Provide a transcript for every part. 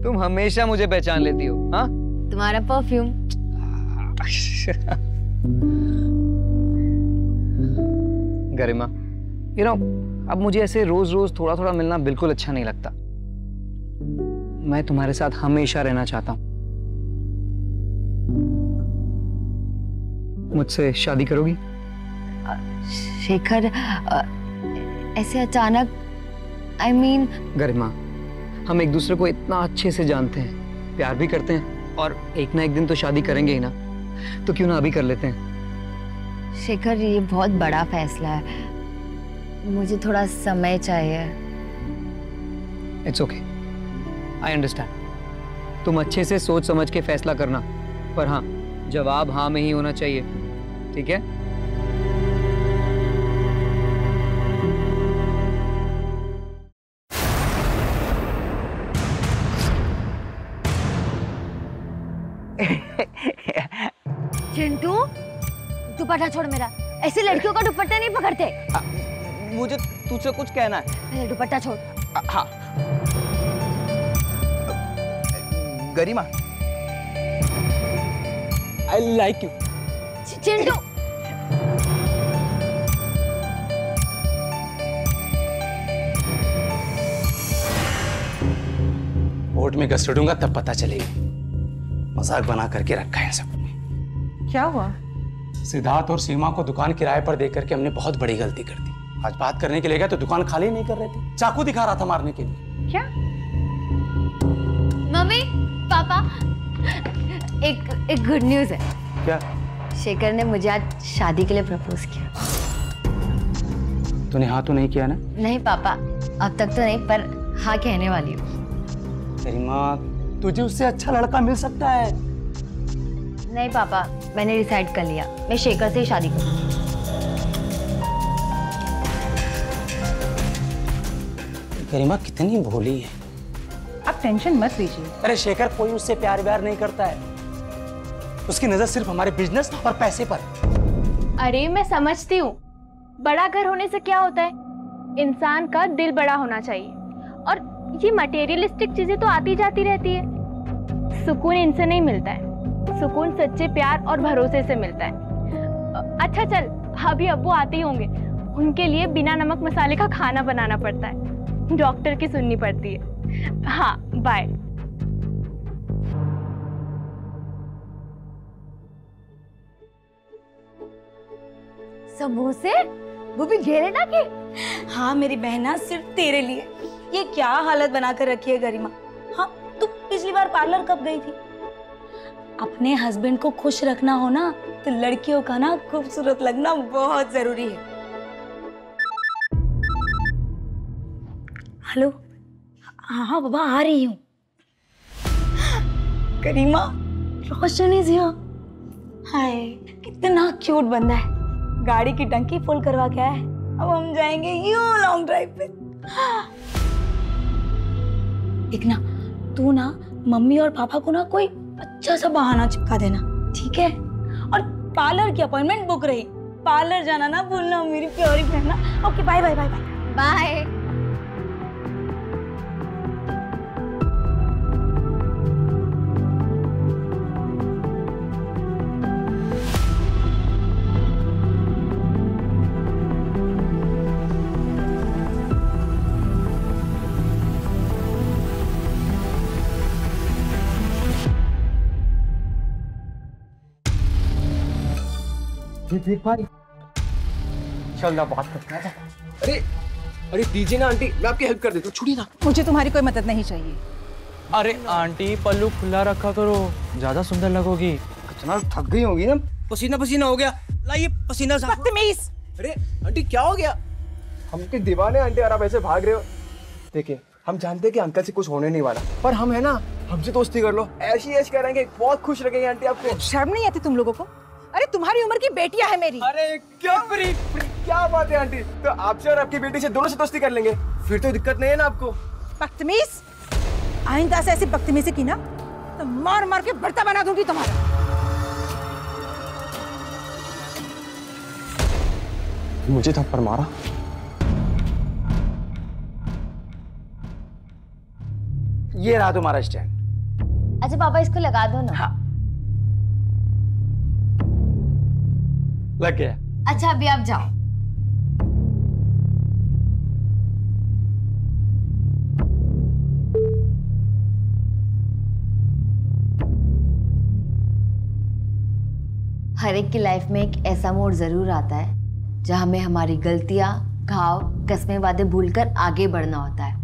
तुम हमेशा मुझे पहचान लेती हो। हाँ, तुम्हारा परफ्यूम। गरिमा, अब मुझे ऐसे रोज रोज थोड़ा थोड़ा मिलना बिल्कुल अच्छा नहीं लगता। मैं तुम्हारे साथ हमेशा रहना चाहता हूँ। मुझसे शादी करोगी? शेखर, ऐसे अचानक, I mean... गरिमा, हम एक दूसरे को इतना अच्छे से जानते हैं, प्यार भी करते हैं, और एक ना एक दिन तो शादी करेंगे ही ना, तो क्यों ना अभी कर लेते हैं। शेखर, ये बहुत बड़ा फैसला है, मुझे थोड़ा समय चाहिए। It's okay, I understand. तुम अच्छे से सोच समझ के फैसला करना, पर हाँ, जवाब हाँ में ही होना चाहिए, ठीक है? चिंटू, दुपट्टा छोड़ मेरा। ऐसे लड़कियों का दुपट्टा नहीं पकड़ते। मुझे तुझसे कुछ कहना है। पहले दुपट्टा छोड़। हाँ। Garima, I like you. Chintu, court में घसीटूंगा तब पता चलेगा। मजाक बना करके रखा है सबने। क्या हुआ? सिद्धार्थ और सीमा को दुकान किराए पर देकर के हमने बहुत बड़ी गलती कर दी। आज बात करने के लिए गए तो दुकान खाली नहीं कर रहे थे, चाकू दिखा रहा था मारने के लिए। क्या? मम्मी, पापा, एक गुड न्यूज है। क्या? शेखर ने मुझे आज शादी के लिए प्रपोज किया। तूने हाँ तो नहीं किया ना? नहीं पापा, अब तक तो नहीं, पर हाँ कहने वाली हूँ। गरिमा, तुझे उससे अच्छा लड़का मिल सकता है। नहीं पापा, मैंने डिसाइड कर लिया, मैं शेखर से ही शादी करूंगी। गरिमा कितनी भोली है। आप टेंशन मत लीजिए। अरे शेखर कोई उससे प्यार व्यार नहीं करता है, उसकी नजर सिर्फ हमारे बिजनेस और पैसे पर। अरे मैं समझती हूँ, बड़ा घर होने से क्या होता है, इंसान का दिल बड़ा होना चाहिए, और ये मटेरियलिस्टिक चीजें तो आती जाती रहती है। सुकून इनसे नहीं मिलता है, सुकून सच्चे प्यार और भरोसे से मिलता है। अच्छा चल, अभी अब्बू आते ही होंगे, उनके लिए बिना नमक मसाले का खाना बनाना पड़ता है, डॉक्टर की सुननी पड़ती है। हाँ, बाय। समोसे? वो भी घेरे के? हाँ मेरी बहना, सिर्फ तेरे लिए। ये क्या हालत बना कर रखी है गरिमा। हाँ, तू पिछली बार पार्लर कब गई थी? अपने हस्बैंड को खुश रखना हो ना, तो लड़कियों का ना खूबसूरत लगना बहुत जरूरी है। हेलो, हाँ बाबा, आ रही हूँ। गरिमा, रोशन इज हियर। हाय, कितना क्यूट बंदा है। गाड़ी की टंकी फुल करवा के आया है, अब हम जाएंगे यूं लॉन्ग ड्राइव पे। एक ना, तू ना मम्मी और पापा को ना कोई अच्छा सा बहाना चिपका देना, ठीक है? और पार्लर की अपॉइंटमेंट बुक रही, पार्लर जाना ना भूलना मेरी प्यारी बहना। Okay, bye bye bye bye bye. देख भाई, चल ना बात करते हैं। अरे अरे दीजिए ना आंटी, मैं आपकी हेल्प कर देता हूँ, छुड़िए ना। मुझे तुम्हारी कोई मदद नहीं चाहिए। अरे आंटी, पल्लू खुला रखा करो, ज्यादा सुंदर लगोगी। कितना थक गई होगी ना। पसीना पसीना हो गया, लाइए पसीना साफ। बदतमीज! अरे आंटी क्या हो गया? हम के दीवाने आंटी, और आप ऐसे भाग रहे हो। देखिए, हम जानते हैं कि अंकल से कुछ होने नहीं वाला, पर हम है ना, हमसे दोस्ती कर लो, ऐसी ऐश करेंगे, बहुत खुश लगेंगे आंटी आपको। शर्म नहीं आती तुम लोगों को? अरे तुम्हारी उम्र की बेटियां है मेरी। अरे क्या क्या बात है आंटी, तो आपसे और आपकी बेटी से दोनों से दोस्ती कर लेंगे, फिर तो दिक्कत नहीं है ना आपको। बदतमीज! आइंदा से ऐसी बदतमीजी की ना तो मार मार के भरता बना दूंगी तुम्हारा। मुझे थप्पड़ मारा? ये रहा तुम्हारा स्टैंड। अच्छा पापा इसको लगा दो ना। हाँ लग गया। अच्छा अभी आप जाओ। हर एक की लाइफ में एक ऐसा मोड़ जरूर आता है जहां हमें हमारी गलतियां, घाव, कस्में, वादे भूलकर आगे बढ़ना होता है।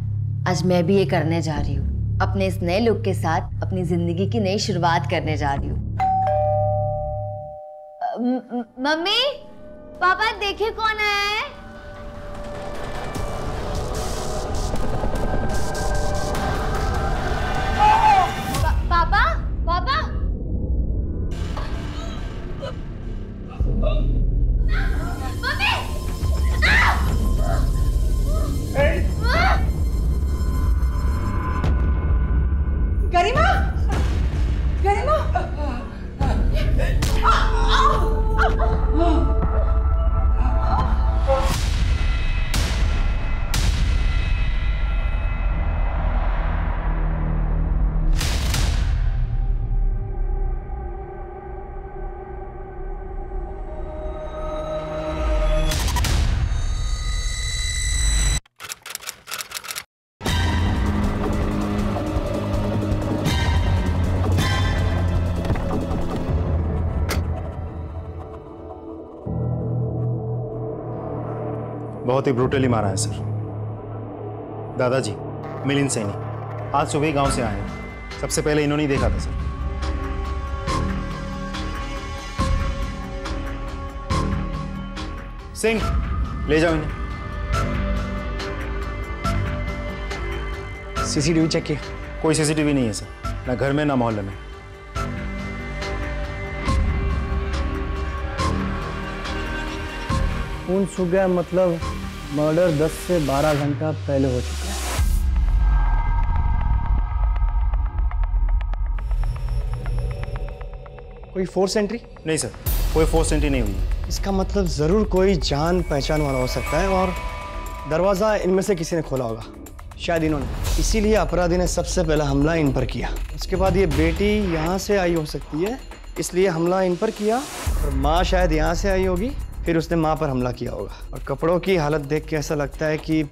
आज मैं भी ये करने जा रही हूँ। अपने इस नए लुक के साथ अपनी जिंदगी की नई शुरुआत करने जा रही हूँ। मम्मी पापा देखिए कौन आया है। पापा पापा मम्मी गरिमा गरिमा बहुत ही ब्रूटली मारा है सर। दादाजी मिलिंद सैनी आज सुबह ही गांव से आए हैं। सबसे पहले इन्होंने ही देखा था सर। सिंह ले जाओ इन्हें। सीसीटीवी चेक किया? कोई सीसीटीवी नहीं है सर, ना घर में ना मोहल्ले में। खून सूख गया मतलब मर्डर 10 से 12 घंटा पहले हो चुका है। कोई फोर्स एंट्री? नहीं सर, कोई फोर्स एंट्री नहीं हुई है। इसका मतलब जरूर कोई जान पहचान वाला हो सकता है और दरवाजा इनमें से किसी ने खोला होगा, शायद इन्होंने। इसीलिए अपराधी ने सबसे पहला हमला इन पर किया। उसके बाद ये बेटी यहाँ से आई हो सकती है, इसलिए हमला इन पर किया। और माँ शायद यहाँ से आई होगी, फिर उसने माँ पर हमला किया होगा। और कपड़ों की हालत देख के ऐसा लगता है कि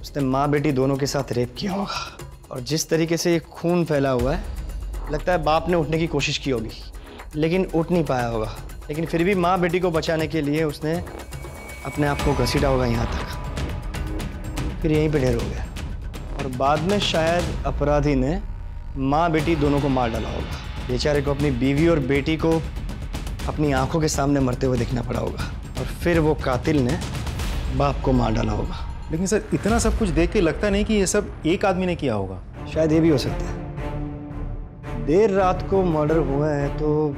उसने माँ बेटी दोनों के साथ रेप किया होगा। और जिस तरीके से ये खून फैला हुआ है, लगता है बाप ने उठने की कोशिश की होगी लेकिन उठ नहीं पाया होगा। लेकिन फिर भी माँ बेटी को बचाने के लिए उसने अपने आप को घसीटा होगा यहाँ तक, फिर यहीं पे ढेर हो गया। और बाद में शायद अपराधी ने माँ बेटी दोनों को मार डाला होगा। बेचारे को अपनी बीवी और बेटी को अपनी आंखों के सामने मरते हुए देखना पड़ा होगा और फिर वो कातिल ने बाप को मार डाला होगा। लेकिन सर इतना सब कुछ देख के लगता नहीं कि ये सब एक आदमी ने किया होगा। शायद ये भी हो सकता है। देर रात को मर्डर हुआ है तो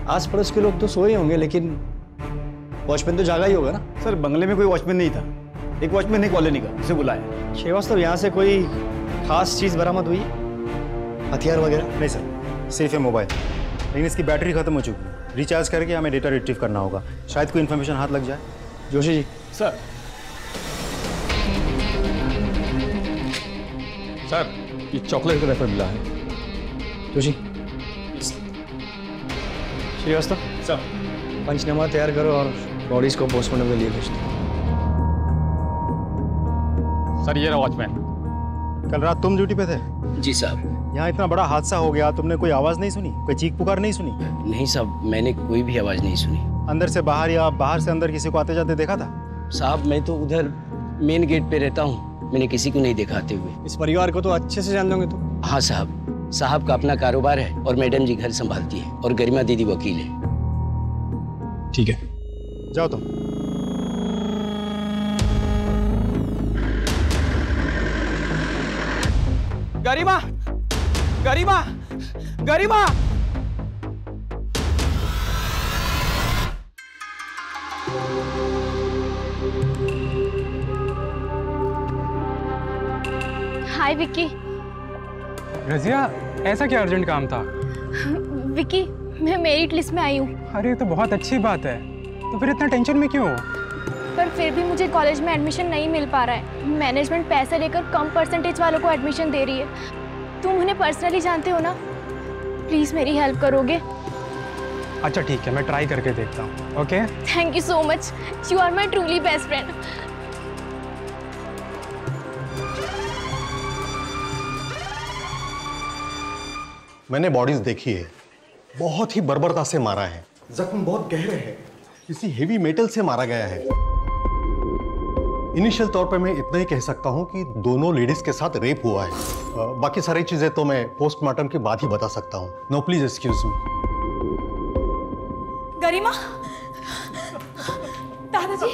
आस पड़ोस के लोग तो सोए होंगे, लेकिन वॉचमैन तो जागा ही होगा ना। सर बंगले में कोई वॉचमैन नहीं था, एक वॉचमैन ने कॉलोनी का उसे बुलाया। श्रीवास्तव यहाँ से कोई खास चीज़ बरामद हुई, हथियार वगैरह? नहीं सर, सिर्फ है मोबाइल, लेकिन इसकी बैटरी खत्म हो चुकी है। रिचार्ज करके हमें डेटा रिट्रीव करना होगा, शायद कोई इन्फॉर्मेशन हाथ लग जाए। जोशी जी। सर सर ये चॉकलेट का रेफर मिला है। जोशी। श्रीवास्तव सर पंचनामा तैयार करो और बॉडीज को पोस्टमार्टम के लिए भेज दो। सर ये रहा वॉचमैन। कल रात तुम ड्यूटी पे थे? जी साहब। यहाँ इतना बड़ा हादसा हो गया, तुमने कोई आवाज़ नहीं सुनी, कोई चीख पुकार नहीं सुनी? नहीं साहब, मैंने कोई भी आवाज़ नहीं सुनी। अंदर से बाहर या बाहर से अंदर किसी को आते जाते देखा था? साहब मैं तो उधर मेन गेट पे रहता हूँ, मैंने किसी को नहीं देखा आते हुए। इस परिवार को तो अच्छे से जान दोगे तुम? हाँ साहब, साहब का अपना कारोबार है और मैडम जी घर संभालती है और गरिमा दीदी वकील है। ठीक है, जाओ तुम। गरिमा, गरिमा, गरिमा। हाय विक्की। रजिया, ऐसा क्या अर्जेंट काम था? विक्की, मैं मेरिट लिस्ट में आई हूँ। अरे तो बहुत अच्छी बात है, तो फिर इतना टेंशन में क्यों? पर फिर भी मुझे कॉलेज में एडमिशन नहीं मिल पा रहा है। मैनेजमेंट पैसे लेकर कम परसेंटेज वालों को एडमिशन दे रही है। तुम उन्हें पर्सनली जानते हो ना, प्लीज़ मेरी हेल्प करोगे? अच्छा ठीक है, मैं ट्राई करके देखता हूँ। Okay, thank you so much, you are my truly best friend. मैंने बॉडीज देखी है, बहुत ही बर्बरता से मारा है, जख्म बहुत गहरे हैं, किसी हेवी मेटल से मारा गया है। इनिशियल तौर पर मैं इतना ही कह सकता हूं कि दोनों लेडीज के साथ रेप हुआ है। बाकी सारी चीजें तो मैं पोस्टमार्टम के बाद ही बता सकता हूं। No please excuse me. Garima, दादाजी।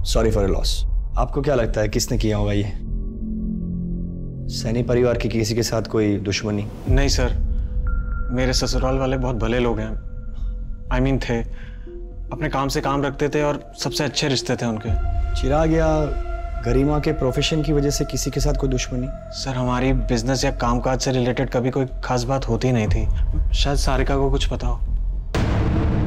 Sorry for loss. आपको क्या लगता है किसने किया होगा ये? सैनी परिवार की किसी के साथ कोई दुश्मनी? नहीं सर, मेरे ससुराल वाले बहुत भले लोग हैं। I mean थे, अपने काम से काम रखते थे और सबसे अच्छे रिश्ते थे उनके। चिराग या गरिमा के प्रोफेशन की वजह से किसी के साथ कोई दुश्मनी? सर हमारी बिजनेस या कामकाज से रिलेटेड कभी कोई खास बात होती नहीं थी। शायद सारिका को कुछ पता हो।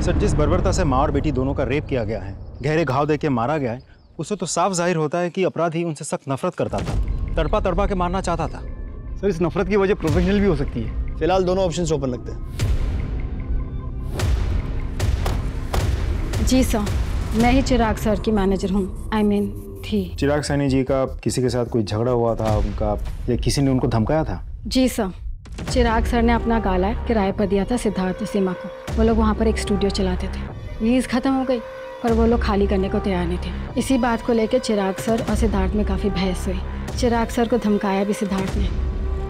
सर, जिस बर्बरता से माँ और बेटी दोनों का रेप किया गया है, गहरे घाव देके मारा गया है, उससे तो साफ जाहिर होता है कि अपराधी उनसे सख्त नफरत करता था, तड़पा तड़पा के मारना चाहता था। सर, इस नफरत की वजह प्रोफेशनल भी हो सकती है। फिलहाल दोनों ऑप्शंस ओपन रखते हैं। जी सर, मैं ही चिराग सर की मैनेजर हूँ। I mean थी। चिराग सैनी जी का किसी के साथ कोई झगड़ा हुआ था उनका, या किसी ने उनको धमकाया था? जी सर, चिराग सर ने अपना गाला किराए पर दिया था सिद्धार्थ सीमा को। वो लोग वहाँ पर एक स्टूडियो चलाते थे। लीज खत्म हो गई पर वो लोग खाली करने को तैयार नहीं थे। इसी बात को लेकर चिराग सर और सिद्धार्थ में काफ़ी बहस हुई। चिराग सर को धमकाया भी सिद्धार्थ ने।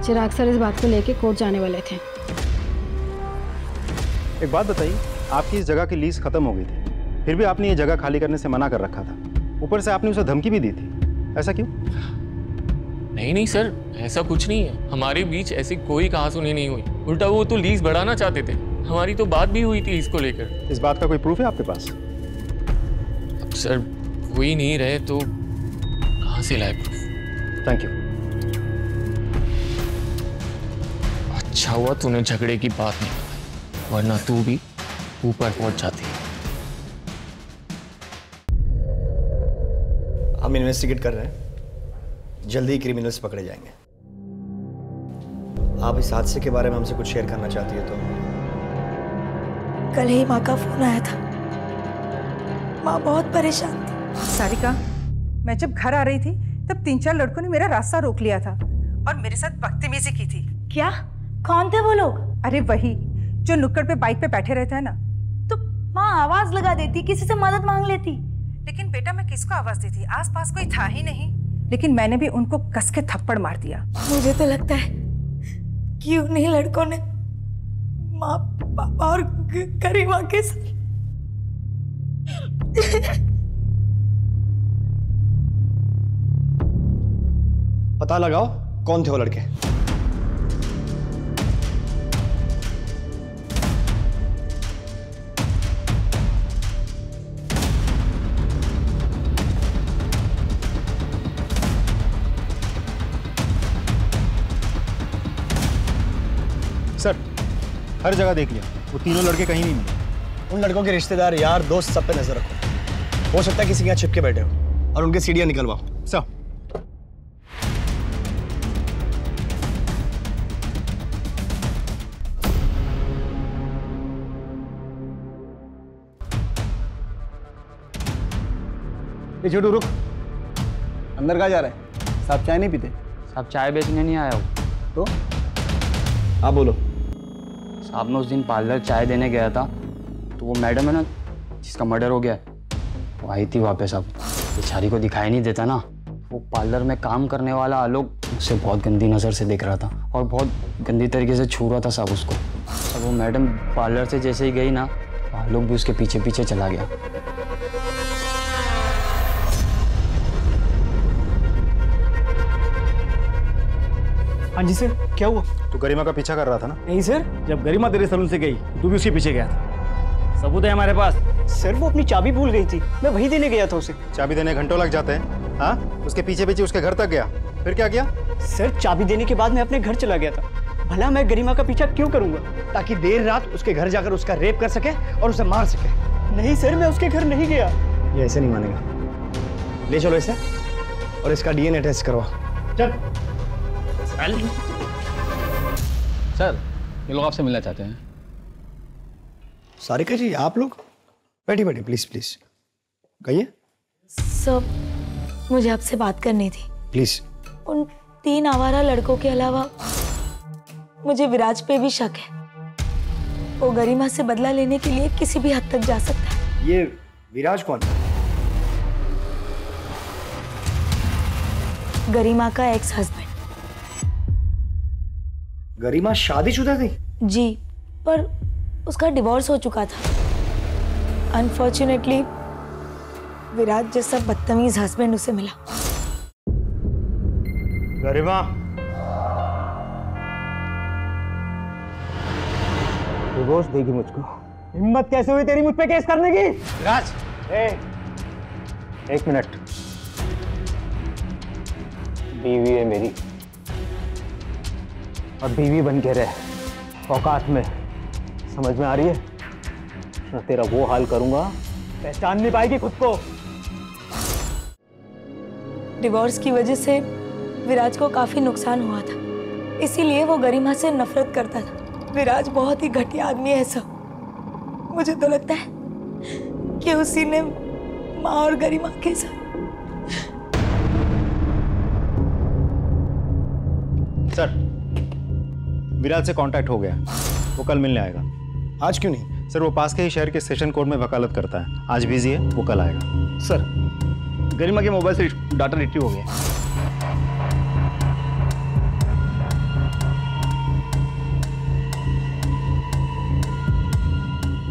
चिराग सर इस बात को लेकर कोर्ट जाने वाले थे। एक बात बताइए, आपकी इस जगह की लीज खत्म हो गई थी, फिर भी आपने ये जगह खाली करने से मना कर रखा था। ऊपर से आपने उसे धमकी भी दी थी, ऐसा क्यों? नहीं सर, ऐसा कुछ नहीं है। हमारे बीच ऐसी कोई कहासुनी नहीं हुई। उल्टा वो तो लीज बढ़ाना चाहते थे। हमारी तो बात भी हुई थी इसको लेकर। इस बात का कोई प्रूफ है आपके पास? अब सर वो ही नहीं रहे तो कहाँ से लाए प्रूफ? Thank you. अच्छा हुआ तूने झगड़े की बात नहीं बताई, वरना तू भी ऊपर पहुंच जाती। हम इन्वेस्टिगेट कर रहे हैं, जल्दी ही क्रिमिनल्स पकड़े जाएंगे। आप इस हादसे के बारे में हमसे कुछ शेयर करना चाहती है तो? कल ही माँ का फोन आया था। माँ बहुत परेशान थी। सारिका, मैं जब घर आ रही थी तब 3-4 लड़कों ने मेरा रास्ता रोक लिया था और मेरे साथ बदतमीजी की थी। क्या? कौन थे वो लोग? अरे वही जो नुक्कड़ पे बाइक पे बैठे रहते हैं ना। तो माँ आवाज लगा देती, किसी से मदद मांग लेती। लेकिन बेटा मैं किसको आवाज देती, आसपास कोई था ही नहीं। लेकिन मैंने भी उनको कस के थप्पड़ मार दिया। मुझे तो लगता है कि उन्हीं लड़कों ने माँ, पापा और गरिमा के साथ पता लगाओ कौन थे वो लड़के। सर, हर जगह देख लिया, वो तीनों लड़के कहीं नहीं मिले। उन लड़कों के रिश्तेदार, यार, दोस्त सब पे नजर रखो। हो सकता है किसी के यहाँ छिपके बैठे हो और उनके सीढ़ियाँ निकलवाओ। सर, ये छोटू रुक, अंदर कहाँ जा रहे हैं? साहब चाय नहीं पीते? साहब चाय बेचने नहीं आया हूँ। तो आप बोलो। साहब मैं उस दिन पार्लर चाय देने गया था तो वो मैडम है ना जिसका मर्डर हो गया, वो आई थी वापस। अब बेचारी को दिखाई नहीं देता ना। वो पार्लर में काम करने वाला आलोक उसे बहुत गंदी नज़र से देख रहा था और बहुत गंदी तरीके से छू रहा था साहब उसको। अब वो मैडम पार्लर से जैसे ही गई ना, आलोक भी उसके पीछे पीछे चला गया। हाँ जी सर, क्या हुआ? तू गरिमा का पीछा कर रहा था ना? नहीं सर, जब गरिमा तेरे सलून से गई तू भी उसके पीछे गया था। सबूत है हमारे पास। सर वो अपनी चाबी भूल गई थी, मैं वही देने गया था उसे। चाबी देने घंटों लग जाते हैं। हाँ, उसके पीछे पीछे उसके घर तक गया, फिर क्या किया? सर चाबी देने के बाद मैं अपने घर चला गया था। भला मैं गरिमा का पीछा क्यों करूंगा? ताकि देर रात उसके घर जाकर उसका रेप कर सके और उसे मार सके। नहीं सर, मैं उसके घर नहीं गया। ये ऐसे नहीं मानेगा। ले चलो इसे और इसका डीएनए टेस्ट करवा। चल। सर, ये लोग आपसे मिलना चाहते हैं। सारिका जी, आप लोग? बैठी बैठी, प्लीज प्लीज कहिए। सर, मुझे आपसे बात करनी थी। प्लीज। उन 3 आवारा लड़कों के अलावा मुझे विराज पे भी शक है। वो गरिमा से बदला लेने के लिए किसी भी हद तक जा सकता है। ये विराज कौन है? गरिमा का एक्स हस्बैंड। गरिमा शादीशुदा थी? जी, पर उसका डिवोर्स हो चुका था। अनफॉर्चुनेटली विराज जैसा बदतमीज हस्बैंड उसे मिला। गरिमा, डिवोर्स देगी मुझको? हिम्मत कैसे हुई तेरी मुझ पे केस करने की? राज, एक मिनट। बीवी है मेरी, और बीवी बन के रहे औकात में। समझ में आ रही है? ना तेरा वो हाल करूंगा, पहचान नहीं पाएगी खुद को। डिवोर्स की वजह से विराज को काफी नुकसान हुआ था, इसीलिए वो गरिमा से नफरत करता था। विराज बहुत ही घटिया आदमी है सब। मुझे तो लगता है कि उसी ने माँ और गरिमा के साथ। सर, विराज से कांटेक्ट हो गया, वो कल मिलने आएगा। आज क्यों नहीं? सर, वो पास के ही शहर के सेशन कोर्ट में वकालत करता है। आज बिजी है, वो कल आएगा। सर, गरिमा के मोबाइल से डाटा रिट्रीव हो गया।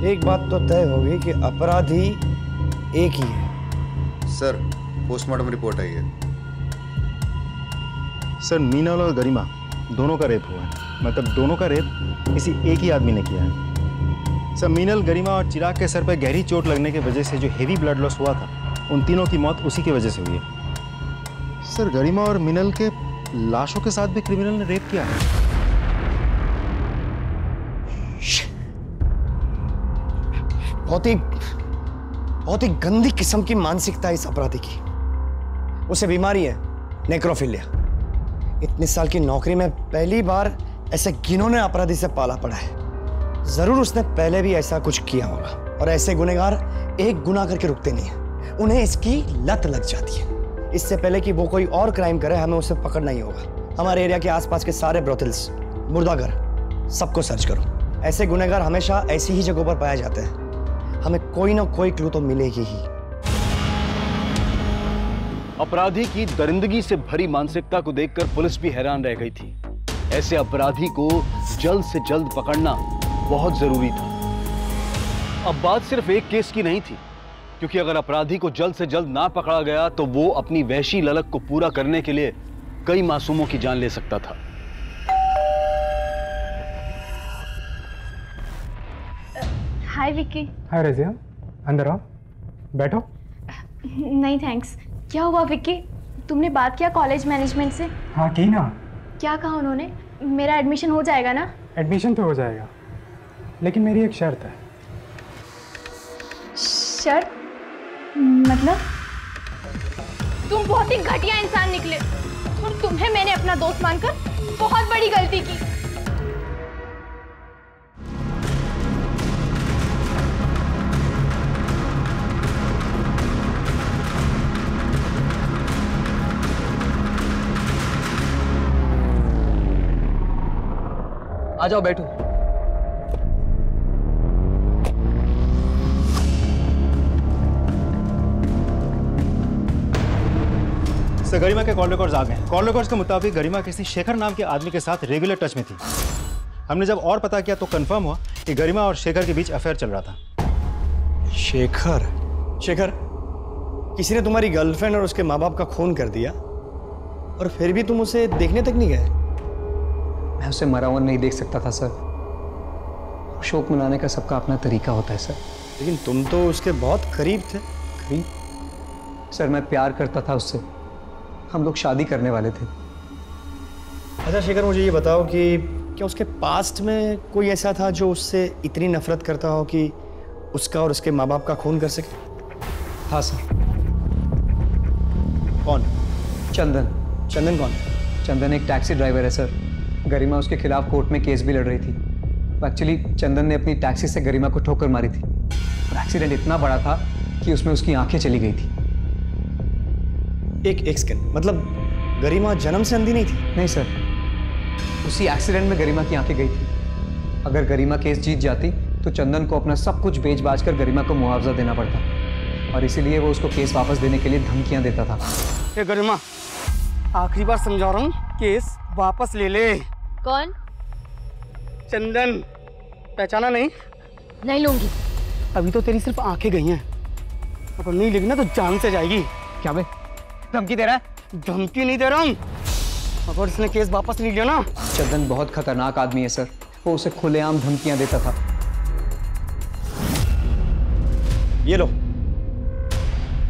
एक बात तो तय होगी कि अपराधी एक ही है। सर, पोस्टमार्टम रिपोर्ट आई है। सर, मीनल और गरिमा दोनों का रेप हुआ है। मतलब दोनों का रेप किसी एक ही आदमी ने किया है। सर, मीनल, गरिमा और चिराग के सर पर गहरी चोट लगने की वजह से जो हेवी ब्लड लॉस हुआ था, उन तीनों की मौत उसी की वजह से हुई है। सर, गरिमा और मीनल के लाशों के साथ भी क्रिमिनल ने रेप किया है। बहुत ही गंदी किस्म की मानसिकता है इस अपराधी की। उसे बीमारी है, नेक्रोफिलिया। इतने साल की नौकरी में पहली बार ऐसे घिनौने अपराधी से पाला पड़ा है। जरूर उसने पहले भी ऐसा कुछ किया होगा, और ऐसे गुनहगार एक गुनाह करके रुकते नहीं है, उन्हें इसकी लत लग जाती है। इससे पहले कि वो कोई और क्राइम करे, हमें उसे पकड़ना ही होगा। हमारे एरिया के आसपास के सारे ब्रोथल्स, मुर्दाघर, सबको सर्च करो। ऐसे गुनहगार हमेशा ऐसी ही जगहों पर पाए जाते हैं। हमें कोई ना कोई क्लू तो मिलेगी ही। अपराधी की दरिंदगी से भरी मानसिकता को देखकर पुलिस भी हैरान रह गई थी। ऐसे अपराधी को जल्द से जल्द पकड़ना बहुत जरूरी था। अब बात सिर्फ एक केस की नहीं थी, क्योंकि अगर अपराधी को जल्द से जल्द ना पकड़ा गया तो वो अपनी वहशी ललक को पूरा करने के लिए कई मासूमों की जान ले सकता था। हाय विक्की। हाय रजिया, अंदर आओ, बैठो। नहीं थैंक्स। क्या हुआ विक्की? तुमने बात किया कॉलेज मैनेजमेंट से? हाँ की ना। क्या कहा उन्होंने? मेरा एडमिशन हो जाएगा ना? एडमिशन तो हो जाएगा, लेकिन मेरी एक शर्त है। शर्त? मतलब? तुम बहुत ही घटिया इंसान निकले, और तुम्हें मैंने अपना दोस्त मानकर बहुत बड़ी गलती की। आ जाओ, बैठो। सर, गरिमा के कॉल रिकॉर्ड्स आ गए। कॉल रिकॉर्ड्स के मुताबिक गरिमा किसी शेखर नाम के आदमी के साथ रेगुलर टच में थी। हमने जब और पता किया तो कंफर्म हुआ कि गरिमा और शेखर के बीच अफेयर चल रहा था। शेखर? शेखर, किसी ने तुम्हारी गर्लफ्रेंड और उसके माँ बाप का खून कर दिया, और फिर भी तुम उसे देखने तक नहीं गए? मैं उसे मरा हुआ नहीं देख सकता था सर। शोक मनाने का सबका अपना तरीका होता है सर। लेकिन तुम तो उसके बहुत करीब थे। करीब? सर मैं प्यार करता था उससे, हम लोग शादी करने वाले थे। अच्छा शेखर, मुझे ये बताओ कि क्या उसके पास्ट में कोई ऐसा था जो उससे इतनी नफरत करता हो कि उसका और उसके माँ बाप का खून कर सके? हाँ सर। कौन? चंदन। चंदन कौन? चंदन एक टैक्सी ड्राइवर है सर। गरिमा उसके खिलाफ कोर्ट में केस भी लड़ रही थी। एक्चुअली चंदन ने अपनी टैक्सी से गरिमा को ठोकर मारी थी और एक्सीडेंट इतना बड़ा था कि उसमें उसकी आंखें चली गई थी। एक सेकंड, मतलब गरिमा जन्म से अंधी नहीं थी? नहीं सर, उसी एक्सीडेंट में गरिमा की आंखें गई थी। अगर गरिमा केस जीत जाती तो चंदन को अपना सब कुछ बेच बाच कर गरिमा को मुआवजा देना पड़ता और इसीलिए वो उसको केस वापस देने के लिए धमकियां देता था। ए गरिमा, आखिरी बार समझा रहा हूँ, केस वापस ले ले। कौन? चंदन। पहचाना नहीं? नहीं लूंगी। अभी तो तेरी सिर्फ आंखें गई हैं, अगर नहीं लेगी ना तो जान से जाएगी। क्या बे, धमकी दे रहा है? धमकी नहीं दे रहा हूँ, अगर इसने केस वापस नहीं लिया ना। चंदन बहुत खतरनाक आदमी है सर, वो उसे खुलेआम धमकियां देता था। ये लो,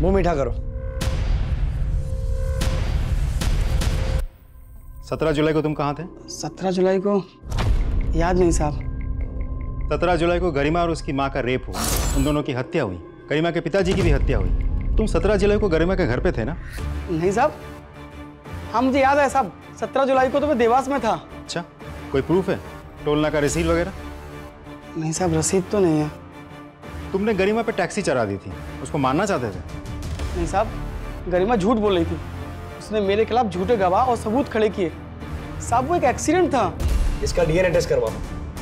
मुंह मीठा करो। 17 जुलाई को तुम कहाँ थे? 17 जुलाई को याद नहीं साहब। 17 जुलाई को गरिमा और उसकी माँ का रेप हुआ, उन दोनों की हत्या हुई, गरिमा के पिताजी की भी हत्या हुई। तुम 17 जुलाई को गरिमा के घर पे थे ना? नहीं साहब, हाँ मुझे याद है साहब, 17 जुलाई को तो मैं देवास में था। अच्छा, कोई प्रूफ है? टोल नाका रसीद वगैरह? नहीं साहब, रसीद तो नहीं है। तुमने गरिमा पे टैक्सी चढ़ा दी थी, उसको मारना चाहते थे? नहीं साहब, गरिमा झूठ बोल रही थी, उसने मेरे खिलाफ झूठे गवाह और सबूत खड़े किए। साहब वो एक एक्सीडेंट था। इसका डीएनए टेस्ट करवाओ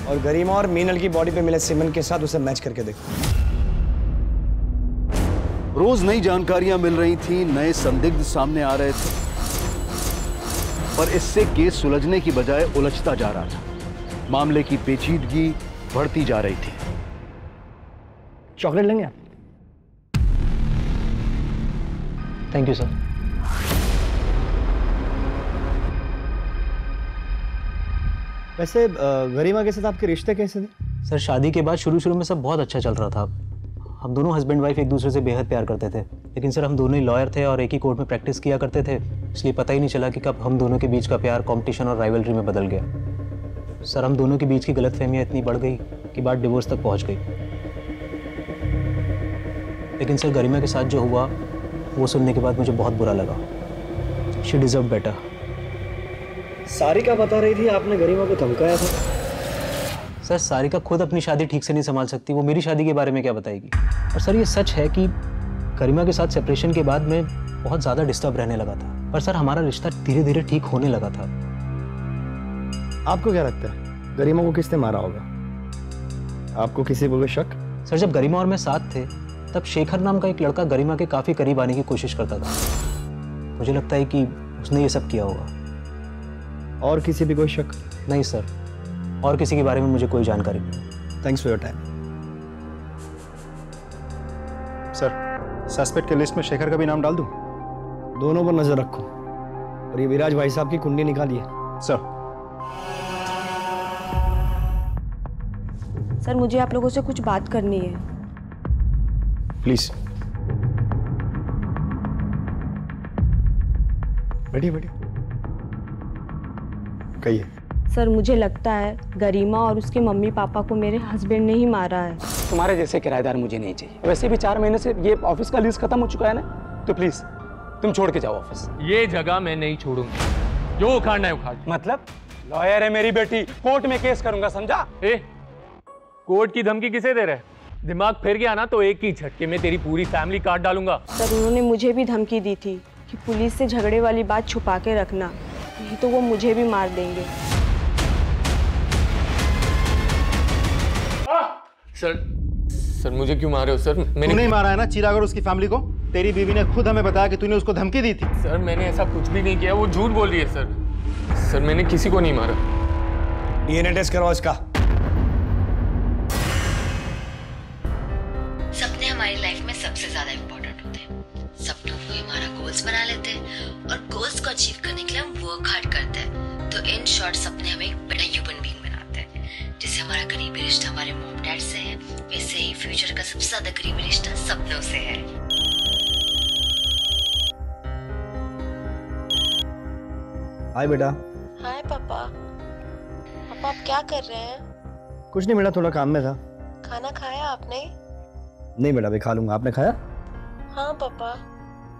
और गरिमा और मीनल की बॉडी पे मिले सीमेंट के साथ उसे मैच करके देखो। रोज नई जानकारियां मिल रही थी, नए संदिग्ध सामने आ रहे थे, पर इससे केस सुलझने की बजाय उलझता जा रहा था। मामले की पेचीदगी बढ़ती जा रही थी। चॉकलेट लेंगे आप? Thank you sir. वैसे गरिमा के साथ आपके रिश्ते कैसे थे? सर शादी के बाद शुरू में सब बहुत अच्छा चल रहा था। हम दोनों हस्बैंड वाइफ एक दूसरे से बेहद प्यार करते थे, लेकिन सर हम दोनों ही लॉयर थे और एक ही कोर्ट में प्रैक्टिस किया करते थे, इसलिए पता ही नहीं चला कि कब हम दोनों के बीच का प्यार कंपटीशन और राइवलरी में बदल गया। सर हम दोनों के बीच की गलतफहमियां इतनी बढ़ गई कि बात डिवोर्स तक पहुंच गई। लेकिन सर गरिमा के साथ जो हुआ वो सुनने के बाद मुझे बहुत बुरा लगा। She deserve better. सारिका बता रही थी आपने गरिमा को धमकाया था। सर सारिका खुद अपनी शादी ठीक से नहीं संभाल सकती, वो मेरी शादी के बारे में क्या बताएगी। और सर ये सच है कि गरिमा के साथ सेपरेशन के बाद मैं बहुत ज़्यादा डिस्टर्ब रहने लगा था, पर सर हमारा रिश्ता धीरे धीरे ठीक होने लगा था। आपको क्या लगता है गरिमा को किसने मारा होगा? आपको किसी पर शक? सर जब गरिमा और मैं साथ थे तब शेखर नाम का एक लड़का गरिमा के काफ़ी करीब आने की कोशिश करता था। मुझे लगता है कि उसने ये सब किया होगा। और किसी भी कोई शक? नहीं सर, और किसी के बारे में मुझे कोई जानकारी नहीं। Thanks for your time. Sir suspect के लिस्ट में शेखर का भी नाम डाल दूं? दोनों पर नजर रखो और ये विराज भाई साहब की कुंडली निकालिए। सर। सर मुझे आप लोगों से कुछ बात करनी है। प्लीज बैठिए बैठिए, कहिए। सर मुझे लगता है गरिमा और उसके मम्मी पापा को मेरे हस्बैंड ने ही मारा है। तुम्हारे जैसे किराएदार मुझे नहीं चाहिए। वैसे भी 4 महीने से ये ऑफिस का लीज खत्म हो चुका है ना, तो प्लीज तुम छोड़ के जाओ ऑफिस। ये जगह मैं नहीं छोड़ूंगा, जो उखाड़ना है उखाड़। मतलब लॉयर है मेरी बेटी, कोर्ट में केस करूंगा, समझा? कोर्ट की धमकी किसे दे रहे? दिमाग फिर गया ना तो एक ही झटके में तेरी पूरी फैमिली काट डालूंगा। सर उन्होंने मुझे भी धमकी दी थी कि पुलिस से झगड़े वाली बात छुपा के रखना, नहीं तो वो मुझे भी मार देंगे। सर मुझे क्यों मारे हो सर? मैंने नहीं मारा है ना चिराग और उसकी फैमिली को। तेरी बीवी ने खुद हमें बताया कि तूने उसको धमकी दी थी। सर मैंने ऐसा कुछ भी नहीं किया, वो झूठ बोल रही है सर। सर मैंने किसी को नहीं मारा। डीएनए टेस्ट करवाओ इसका। सपने हमारी लाइफ में सबसे ज्यादा इम्पोर्टेंट होते हैं। सपनों को ही हमारा गोल्स बना लेते हैं और गोल्स को अचीव करने के लिए हम वर्क हार्ड करते हैं। तो इन शॉर्ट सपने हमें एक बेटर ह्यूमन बीइंग बनाते हैं। जैसे हमारा करीबी रिश्ता हमारे मॉम डैड से है, वैसे ही फ्यूचर का सबसे ज्यादा करीबी रिश्ता सपनों से है। हाय बेटा। हाय पापा। पापा आप क्या कर रहे हैं? कुछ नहीं बेटा, थोड़ा काम में था। खाना खाया आपने? नहीं बेटा, अभी खा लूंगा। आपने खाया? हाँ पापा।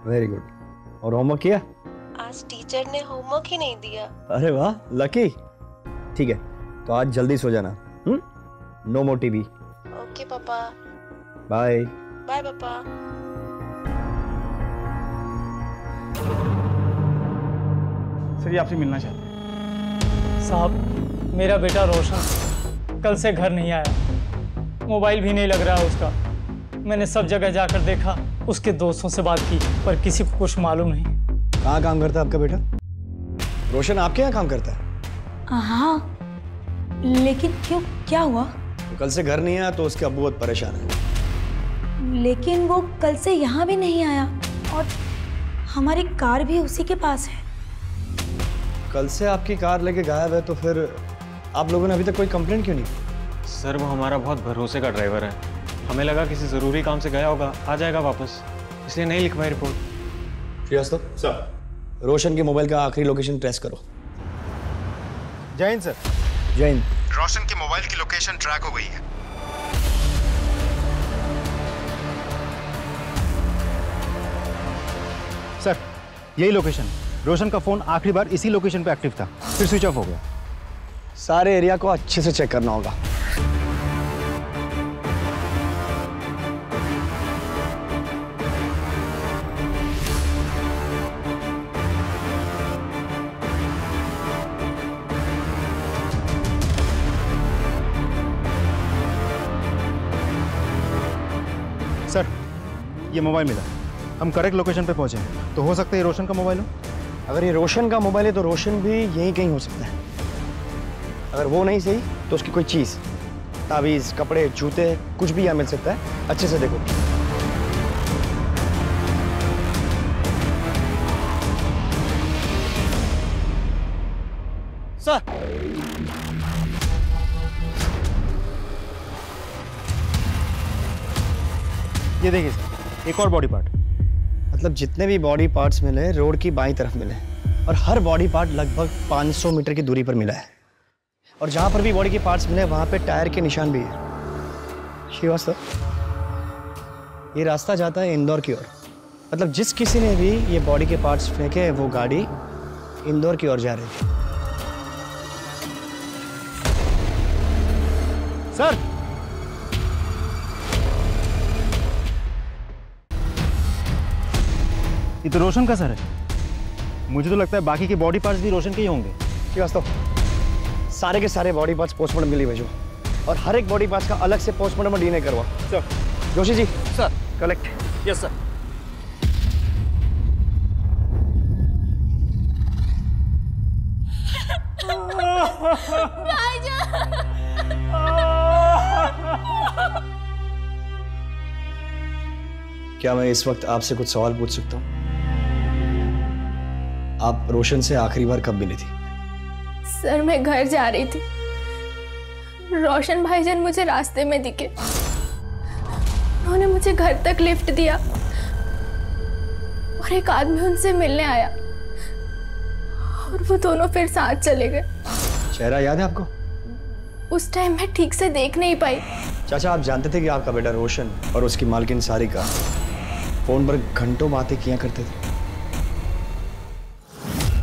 Very good. और होमवर्क किया? आज टीचर ने होमवर्क ही नहीं दिया। अरे वाह, लकी। ठीक है, तो आज जल्दी सो जाना। No more TV. ओके पापा। बाय। बाय पापा। सर, ये आपसे मिलना चाहते हैं। साहब, मेरा बेटा रोशन कल से घर नहीं आया। मोबाइल भी नहीं लग रहा है उसका। मैंने सब जगह जाकर देखा, उसके दोस्तों से बात की, पर किसी को कुछ मालूम नहीं। कहाँ काम करता है आपका बेटा? रोशन आपके यहाँ काम करता है? हाँ, लेकिन क्यों, क्या हुआ? तो कल से घर नहीं आया तो उसके अब्बू बहुत परेशान है। लेकिन वो कल से यहाँ भी नहीं आया और हमारी कार भी उसी के पास है। कल से आपकी कार लेके गायब है, तो फिर आप लोगों ने अभी तक कोई कंप्लेंट क्यों नहीं? सर, वो हमारा बहुत भरोसे का ड्राइवर है। हमें लगा किसी ज़रूरी काम से गया होगा, आ जाएगा वापस, इसलिए नहीं लिखवाई रिपोर्ट। श्रीवास्तव सर, रोशन के मोबाइल का आखिरी लोकेशन ट्रेस करो। जय हिंद सर। जय हिंद। रोशन के मोबाइल की लोकेशन ट्रैक हो गई है। सर, यही लोकेशन। रोशन का फोन आखिरी बार इसी लोकेशन पे एक्टिव था, फिर स्विच ऑफ हो गया। सारे एरिया को अच्छे से चेक करना होगा। सर, ये मोबाइल मिला। हम करेक्ट लोकेशन पे पहुंचे, तो हो सकता है ये रोशन का मोबाइल हो। अगर ये रोशन का मोबाइल है तो रोशन भी यहीं कहीं हो सकता है। अगर वो नहीं सही तो उसकी कोई चीज़, तावीज़, कपड़े, जूते, कुछ भी यहाँ मिल सकता है। अच्छे से देखो। सर, ये देखिए सर, एक और बॉडी पार्ट। मतलब जितने भी बॉडी पार्ट्स मिले रोड की बाईं तरफ मिले, और हर बॉडी पार्ट लगभग 500 मीटर की दूरी पर मिला है। और जहां पर भी बॉडी के पार्ट्स मिले वहां पे टायर के निशान भी है। श्रीवास्तव, ये रास्ता जाता है इंदौर की ओर। मतलब जिस किसी ने भी ये बॉडी के पार्ट्स फेंके, वो गाड़ी इंदौर की ओर जा रही थी। सर, ये तो रोशन का सर है। मुझे तो लगता है बाकी के बॉडी पार्ट्स भी रोशन के ही होंगे। श्रीवास्तव, सारे के सारे बॉडी पार्ट्स पोस्टमार्टम के लिए भेजो, और हर एक बॉडी पार्ट्स का अलग से पोस्टमार्टम और डीएनए करवाओ। Sir. Joshi ji. Sir. Collect. Yes sir. क्या मैं इस वक्त आपसे कुछ सवाल पूछ सकता हूँ? आप रोशन से आखिरी बार कब मिली थी? सर, मैं घर जा रही थी। रोशन भाईजान मुझे रास्ते में दिखे। उन्होंने मुझे घर तक लिफ्ट दिया और एक आदमी उनसे मिलने आया और वो दोनों फिर साथ चले गए। चेहरा याद है आपको? उस टाइम मैं ठीक से देख नहीं पाई। चाचा, आप जानते थे कि आपका बेटा रोशन और उसकी मालकिन सारिका फोन पर घंटों बातें किया करते थे?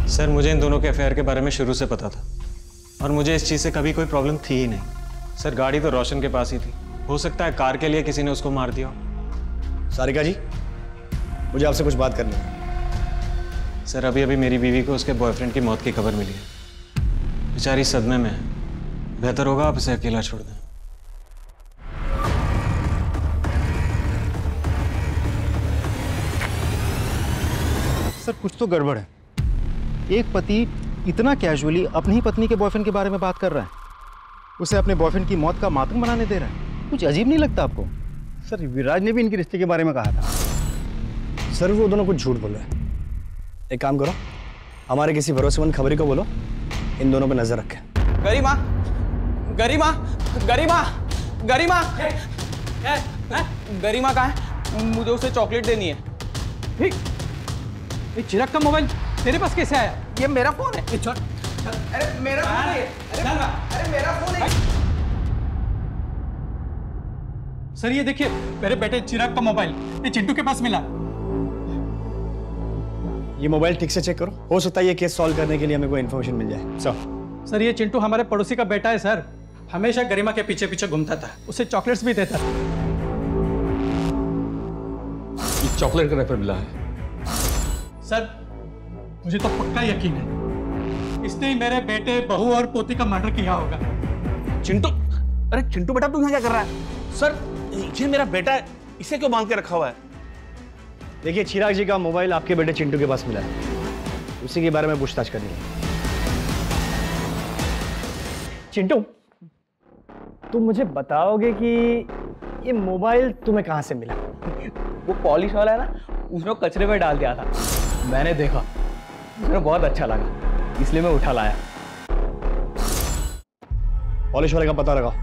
सर, मुझे इन दोनों के अफेयर के बारे में शुरू से पता था, और मुझे इस चीज़ से कभी कोई प्रॉब्लम थी ही नहीं। सर, गाड़ी तो रोशन के पास ही थी। हो सकता है कार के लिए किसी ने उसको मार दिया हो। सारिका जी, मुझे आपसे कुछ बात करनी है। सर, अभी अभी मेरी बीवी को उसके बॉयफ्रेंड की मौत की खबर मिली है। बेचारी सदमे में है। बेहतर होगा आप इसे अकेला छोड़ दें। सर, कुछ तो गड़बड़ है। एक पति इतना कैजुअली अपनी ही पत्नी के बॉयफ्रेंड के बारे में बात कर रहा है, उसे अपने बॉयफ्रेंड की मौत का मातम बनाने दे रहा है। कुछ अजीब नहीं लगता आपको? सर, विराज ने भी इनके रिश्ते के बारे में कहा था। सर, वो दोनों कुछ झूठ बोल रहे हैं। एक काम करो, हमारे किसी भरोसेमंद खबरी को बोलो इन दोनों पे नजर रखें। गरिमा, गरिमा, गरिमा, गरिमा कहाँ है? मुझे उसे चॉकलेट देनी है। ये चिराग का मोबाइल तेरे पास कैसे आया? ये मेरा फोन है। अरे मेरा फोन है। अरे मेरा फोन है। सर ये देखिए, मेरे बेटे चिराग का मोबाइल ये चिंटू के पास मिला। ये मोबाइल ठीक से चेक करो, हो सकता है ये केस सॉल्व करने के लिए हमें कोई इन्फॉर्मेशन मिल जाए। सर ये चिंटू हमारे पड़ोसी का बेटा है सर, हमेशा गरिमा के पीछे पीछे घूमता था, उसे चॉकलेट्स भी देता था। ये चॉकलेट का रैपर मिला है। सर मुझे तो पक्का यकीन है इसने ही मेरे बेटे, बहू और पोती का मर्डर किया होगा। चिंटू, अरे चिंटू बेटा तू यहाँ क्या कर रहा है? सर ये मेरा बेटा है, इसे क्यों बांध के रखा हुआ है? देखिए चिराग जी का मोबाइल आपके बेटे चिंटू के पास मिला है, उसी के बारे में पूछताछ करनी है। चिंटू, तुम मुझे बताओगे कि ये मोबाइल तुम्हें कहाँ से मिला? वो पॉलिश वाला है ना, उसने कचरे में डाल दिया था, मैंने देखा, मुझे बहुत अच्छा लगा, इसलिए मैं उठा लाया। पॉलिश वाले का पता लगाओ।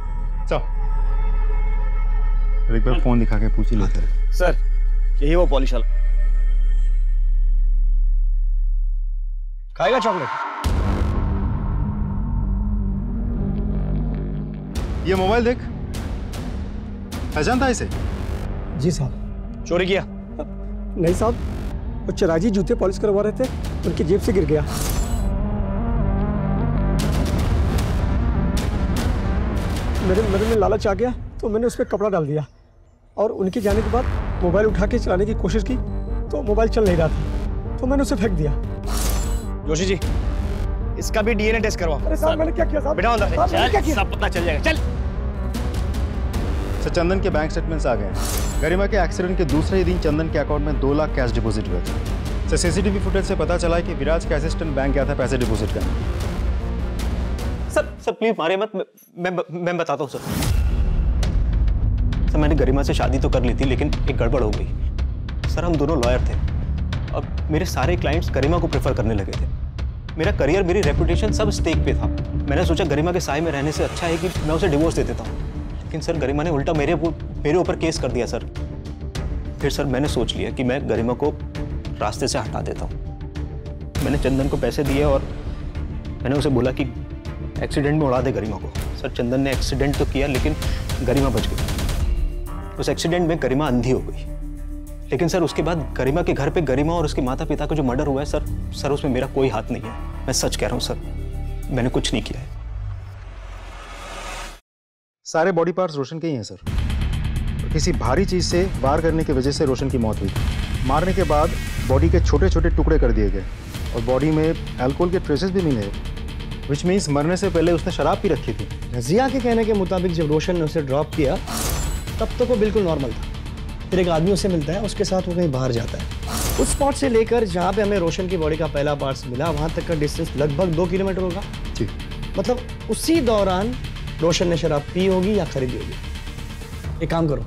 एक बार फोन दिखा के पूछ ही लेते हैं। सर यही वो पॉलिश वाला। खाएगा चॉकलेट? ये मोबाइल देख, पहचानता है इसे? जी साहब। चोरी किया? नहीं साहब, वो चिराजी जूते पॉलिश करवा रहे थे, उनकी जेब से गिर गया। मेरे में लालच आ गया तो मैंने उस पर कपड़ा डाल दिया और उनके जाने के बाद मोबाइल उठा के चलाने की कोशिश की तो मोबाइल चल नहीं रहा था, तो मैंने उसे फेंक दिया। जोशी जी, इसका भी डीएनए टेस्ट करवाओ। अरे साहब मैंने क्या किया साहब? बेटा अंदर चल, सब पता चल जाएगा। चल। सर चंदन के बैंक स्टेटमेंट्स आ गए हैं। गरिमा के एक्सीडेंट के दूसरे ही दिन चंदन के अकाउंट में 2 लाख कैश डिपॉजिट हुए थे। सर सीसीटीवी फुटेज से पता चला है कि विराज के असिस्टेंट बैंक गया था पैसे डिपॉजिट करने। सर प्लीज मारे मत, मैं बताता हूँ सर। मैंने गरिमा से शादी तो कर ली थी, लेकिन एक गड़बड़ हो गई। सर हम दोनों लॉयर थे, अब मेरे सारे क्लाइंट्स गरिमा को प्रेफर करने लगे थे। मेरा करियर, मेरी रेपुटेशन सब स्टेक पे था। मैंने सोचा गरिमा के साए में रहने से अच्छा है कि मैं उसे डिवोर्स दे देता हूँ, लेकिन सर गरिमा ने उल्टा मेरे ऊपर केस कर दिया सर। फिर सर मैंने सोच लिया कि मैं गरिमा को रास्ते से हटा देता हूँ। मैंने चंदन को पैसे दिए और मैंने उसे बोला कि एक्सीडेंट में उड़ा दे गरिमा को। सर चंदन ने एक्सीडेंट तो किया, लेकिन गरिमा बच गई। उस एक्सीडेंट में गरिमा अंधी हो गई, लेकिन सर उसके बाद गरिमा के घर पे गरिमा और उसके माता पिता का जो मर्डर हुआ है सर उसमें मेरा कोई हाथ नहीं है। मैं सच कह रहा हूँ सर, मैंने कुछ नहीं किया है। सारे बॉडी पार्ट्स रोशन के ही हैं सर। और किसी भारी चीज से वार करने की वजह से रोशन की मौत हुई। मारने के बाद बॉडी के छोटे छोटे टुकड़े कर दिए गए और बॉडी में अल्कोहल के ट्रेसेस भी मिले, विच मीन्स मरने से पहले उसने शराब पी रखी थी। रजिया के कहने के मुताबिक जब रोशन ने उसे ड्रॉप किया तब तक वो बिल्कुल नॉर्मल था। फिर एक आदमी उसे मिलता है, उसके साथ वो कहीं बाहर जाता है। उस स्पॉट से लेकर जहाँ पे हमें रोशन की बॉडी का पहला पार्ट्स मिला, वहाँ तक का डिस्टेंस लगभग 2 किलोमीटर होगा। जी। मतलब उसी दौरान रोशन ने शराब पी होगी या खरीदी होगी। एक काम करो,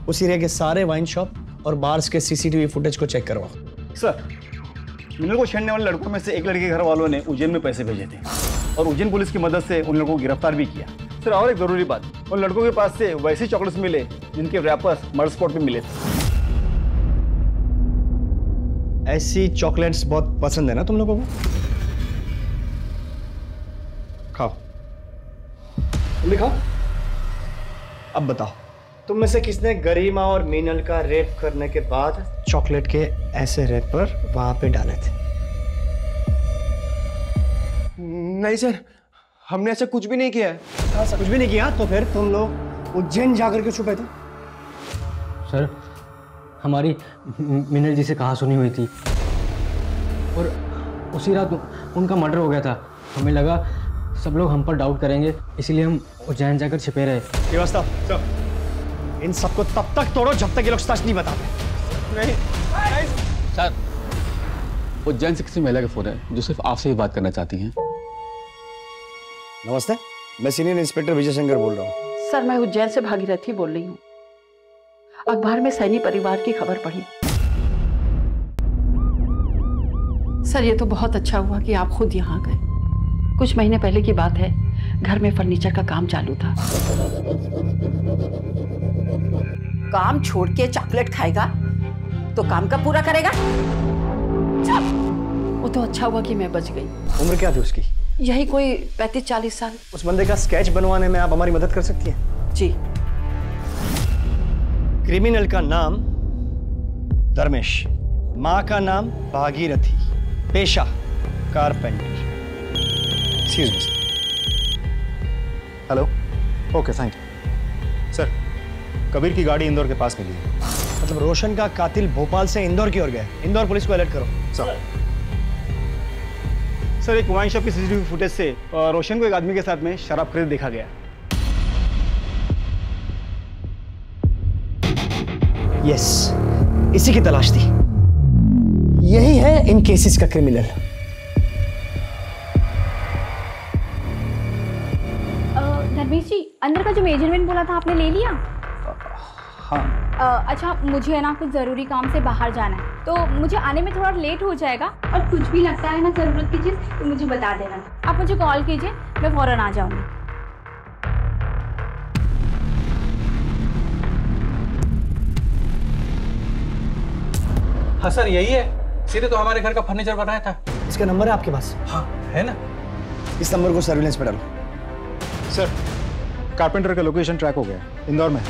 उस एरिया के सारे वाइन शॉप और बार्स के सीसीटीवी फुटेज को चेक करवाओ। सर मिनल को छेड़ने वाले लड़कों में से एक लड़के के घर वालों ने उज्जैन में पैसे भेजे थे और उज्जैन पुलिस की मदद से उन लोगों को गिरफ्तार भी किया। सर और एक जरूरी बात, उन लड़कों के पास से वैसे चॉकलेट्स मिले जिनके रैपर्स मर्डर स्पॉट पे मिले थे। ऐसी चॉकलेट्स बहुत पसंद है ना तुम लोगों को? खाओ, तुम भी खाओ। अब बताओ, तुम में से किसने गरिमा और मीनल का रेप करने के बाद चॉकलेट के ऐसे रैपर वहां पे डाले थे? नहीं सर, हमने ऐसा कुछ भी नहीं किया है। कुछ भी नहीं किया तो फिर तुम लोग उज्जैन जाकर के छुपे थे? सर हमारी मीनल जी से कहा सुनी हुई थी और उसी रात उनका मर्डर हो गया था। हमें लगा सब लोग हम पर डाउट करेंगे, इसीलिए हम उज्जैन जाकर छिपे रहे। व्यवस्था इन सबको तब तक तोड़ो जब तक ये लोग सच नहीं बताते। नहीं सर, उज्जैन से किसी महिला का फोन है जो सिर्फ आपसे ही बात करना चाहती हैं। नमस्ते, मैं सीनियर इंस्पेक्टर विजय शंकर बोल रहा हूँ। सर मैं उज्जैन से भागीरथी बोल रही हूँ। अखबार में सैनी परिवार की खबर पढ़ी। सर ये तो बहुत अच्छा हुआ कि आप खुद यहाँ गए। कुछ महीने पहले की बात है, घर में फर्नीचर का काम चालू था। काम छोड़ के चॉकलेट खाएगा तो काम कब पूरा करेगा? वो तो अच्छा हुआ कि मैं बच गई। उम्र क्या थी उसकी? यही कोई 35-40 साल। उस बंदे का स्केच बनवाने में आप हमारी मदद कर सकती हैं? जी। क्रिमिनल का नाम धर्मेश, माँ का नाम भागीरथी, पेशा carpenter. Excuse me. Hello. Okay, thank you sir. Kabir की गाड़ी इंदौर के पास मिली है। मतलब रोशन का कातिल भोपाल से इंदौर की ओर गया। इंदौर पुलिस को अलर्ट करो। सर एक वाइन शॉप की सीसीटीवी फुटेज से रोशन को एक आदमी के साथ में शराब खरीद देखा गया। यस, इसी की तलाश थी। यही है इन केसेस का क्रिमिनल। धर्मेश जी, अंदर का जो मेजरमेंट बोला था आपने ले लिया? हाँ। अच्छा, मुझे है ना कुछ ज़रूरी काम से बाहर जाना है, तो मुझे आने में थोड़ा लेट हो जाएगा। और कुछ भी लगता है ना ज़रूरत की चीज़ तो मुझे बता देना। आप मुझे कॉल कीजिए, मैं फ़ौरन आ जाऊँगी। हाँ सर, यही है। सीधे तो हमारे घर का फर्नीचर बनाया था। इसका नंबर है आपके पास? हाँ है ना। इस नंबर को सर्विलेंस पे डालो। सर कारपेंटर का लोकेशन ट्रैक हो गया, इंदौर में।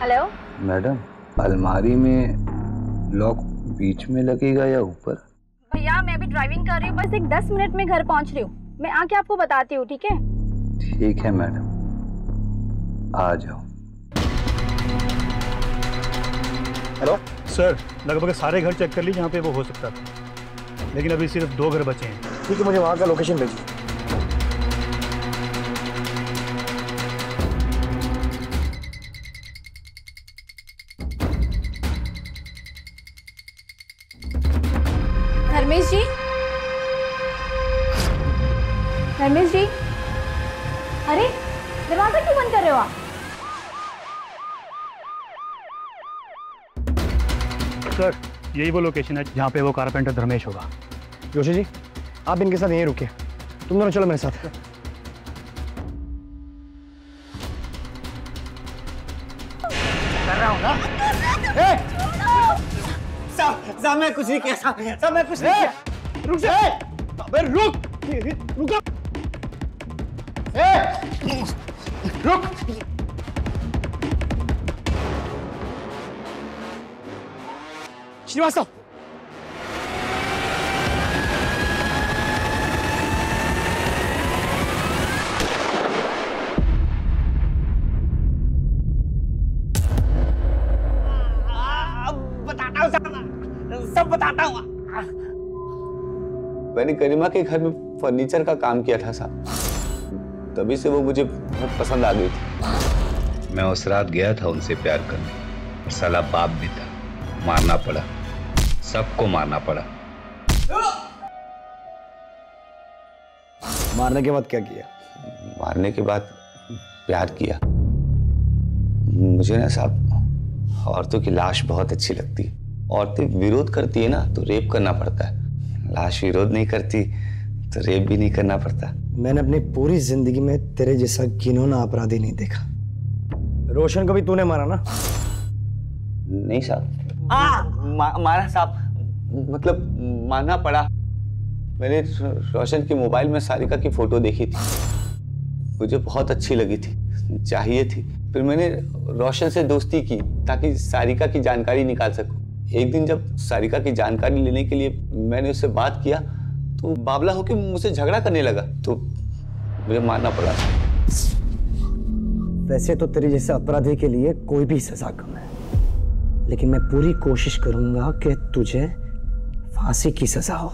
हेलो मैडम, अलमारी में लॉक बीच में लगेगा या ऊपर? भैया, मैं अभी ड्राइविंग कर रही हूँ, बस एक 10 मिनट में घर पहुँच रही हूँ। मैं आके आपको बताती हूँ, ठीक है? ठीक है मैडम, आ जाओ। हेलो सर, लगभग सारे घर चेक कर ली जहाँ पे वो हो सकता था, लेकिन अभी सिर्फ 2 घर बचे हैं। ठीक है, मुझे वहाँ का लोकेशन भेजिए। धर्मेश जी, धर्मेश जी, अरे दरवाजा क्यों बंद कर रहे हो आप? सर यही वो लोकेशन है जहाँ पे वो कारपेंटर धर्मेश होगा। जोशी जी, आप इनके साथ यहीं रुकिए। तुम दोनों चलो मेरे साथ। कर रहा हूँ ना। साहब मैं कुछ नहीं किया। साहब मैं कुछ नहीं किया। रुक जा। अबे रुक। रुक। रुक। श्रीवास्तव, बताता हूँ, सब बताता हूँ। मैंने गरिमा के घर में फर्नीचर का काम किया था साहब, तभी से वो मुझे बहुत पसंद आ गई थी। मैं उस रात गया था उनसे प्यार करने, और साला बाप भी था, मारना पड़ा, सबको मारना पड़ा। मारने के बाद क्या किया? मारने के बाद प्यार किया। मुझे ना साहब औरतों की लाश बहुत अच्छी लगती है। औरतें विरोध करती है ना तो रेप करना पड़ता है, लाश विरोध नहीं करती तो रेप भी नहीं करना पड़ता। मैंने अपनी पूरी जिंदगी में तेरे जैसा घिनौना अपराधी नहीं देखा। रोशन को भी तूने मारा ना? नहीं साहब, मारा साहब, मतलब मारना पड़ा। मैंने रोशन के मोबाइल में सारिका की फोटो देखी थी, मुझे बहुत अच्छी लगी थी, चाहिए थी। फिर मैंने रोशन से दोस्ती की ताकि सारिका की जानकारी निकाल सकूं। एक दिन जब सारिका की जानकारी लेने के लिए मैंने उससे बात किया तो बावला होकर मुझसे झगड़ा करने लगा, तो मुझे मारना पड़ा। वैसे तो तेरे जैसे अपराधी के लिए कोई भी सजा कम है, लेकिन मैं पूरी कोशिश करूंगा कि तुझे फांसी की सजा हो।